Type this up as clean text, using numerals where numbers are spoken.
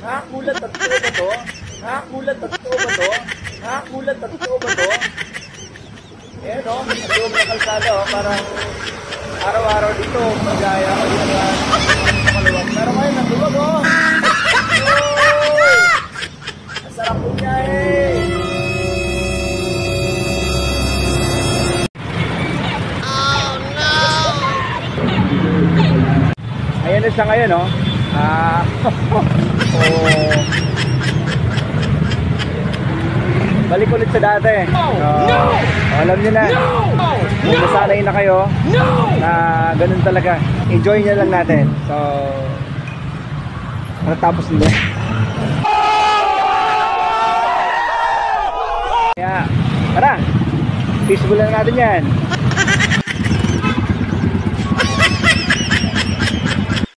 Ha? Mulat at totoo ba to? Ha? Mulat at totoo ba to? Ha? Mulat at totoo ba to? Eh no, ang loob na kalsada oh, parang araw-araw dito, magaya ko dito na maluwag. Pero ngayon, nagulog oh! Ang sarap po niya eh! Oh no! Ayan na siya ngayon oh. Oh. Balik ulit sa dati. Alam niyo na. Kung nasanay na kayo na ganun talaga. Enjoy niya lang natin. So matapos nila. Kaya tara, peaceful lang natin yan.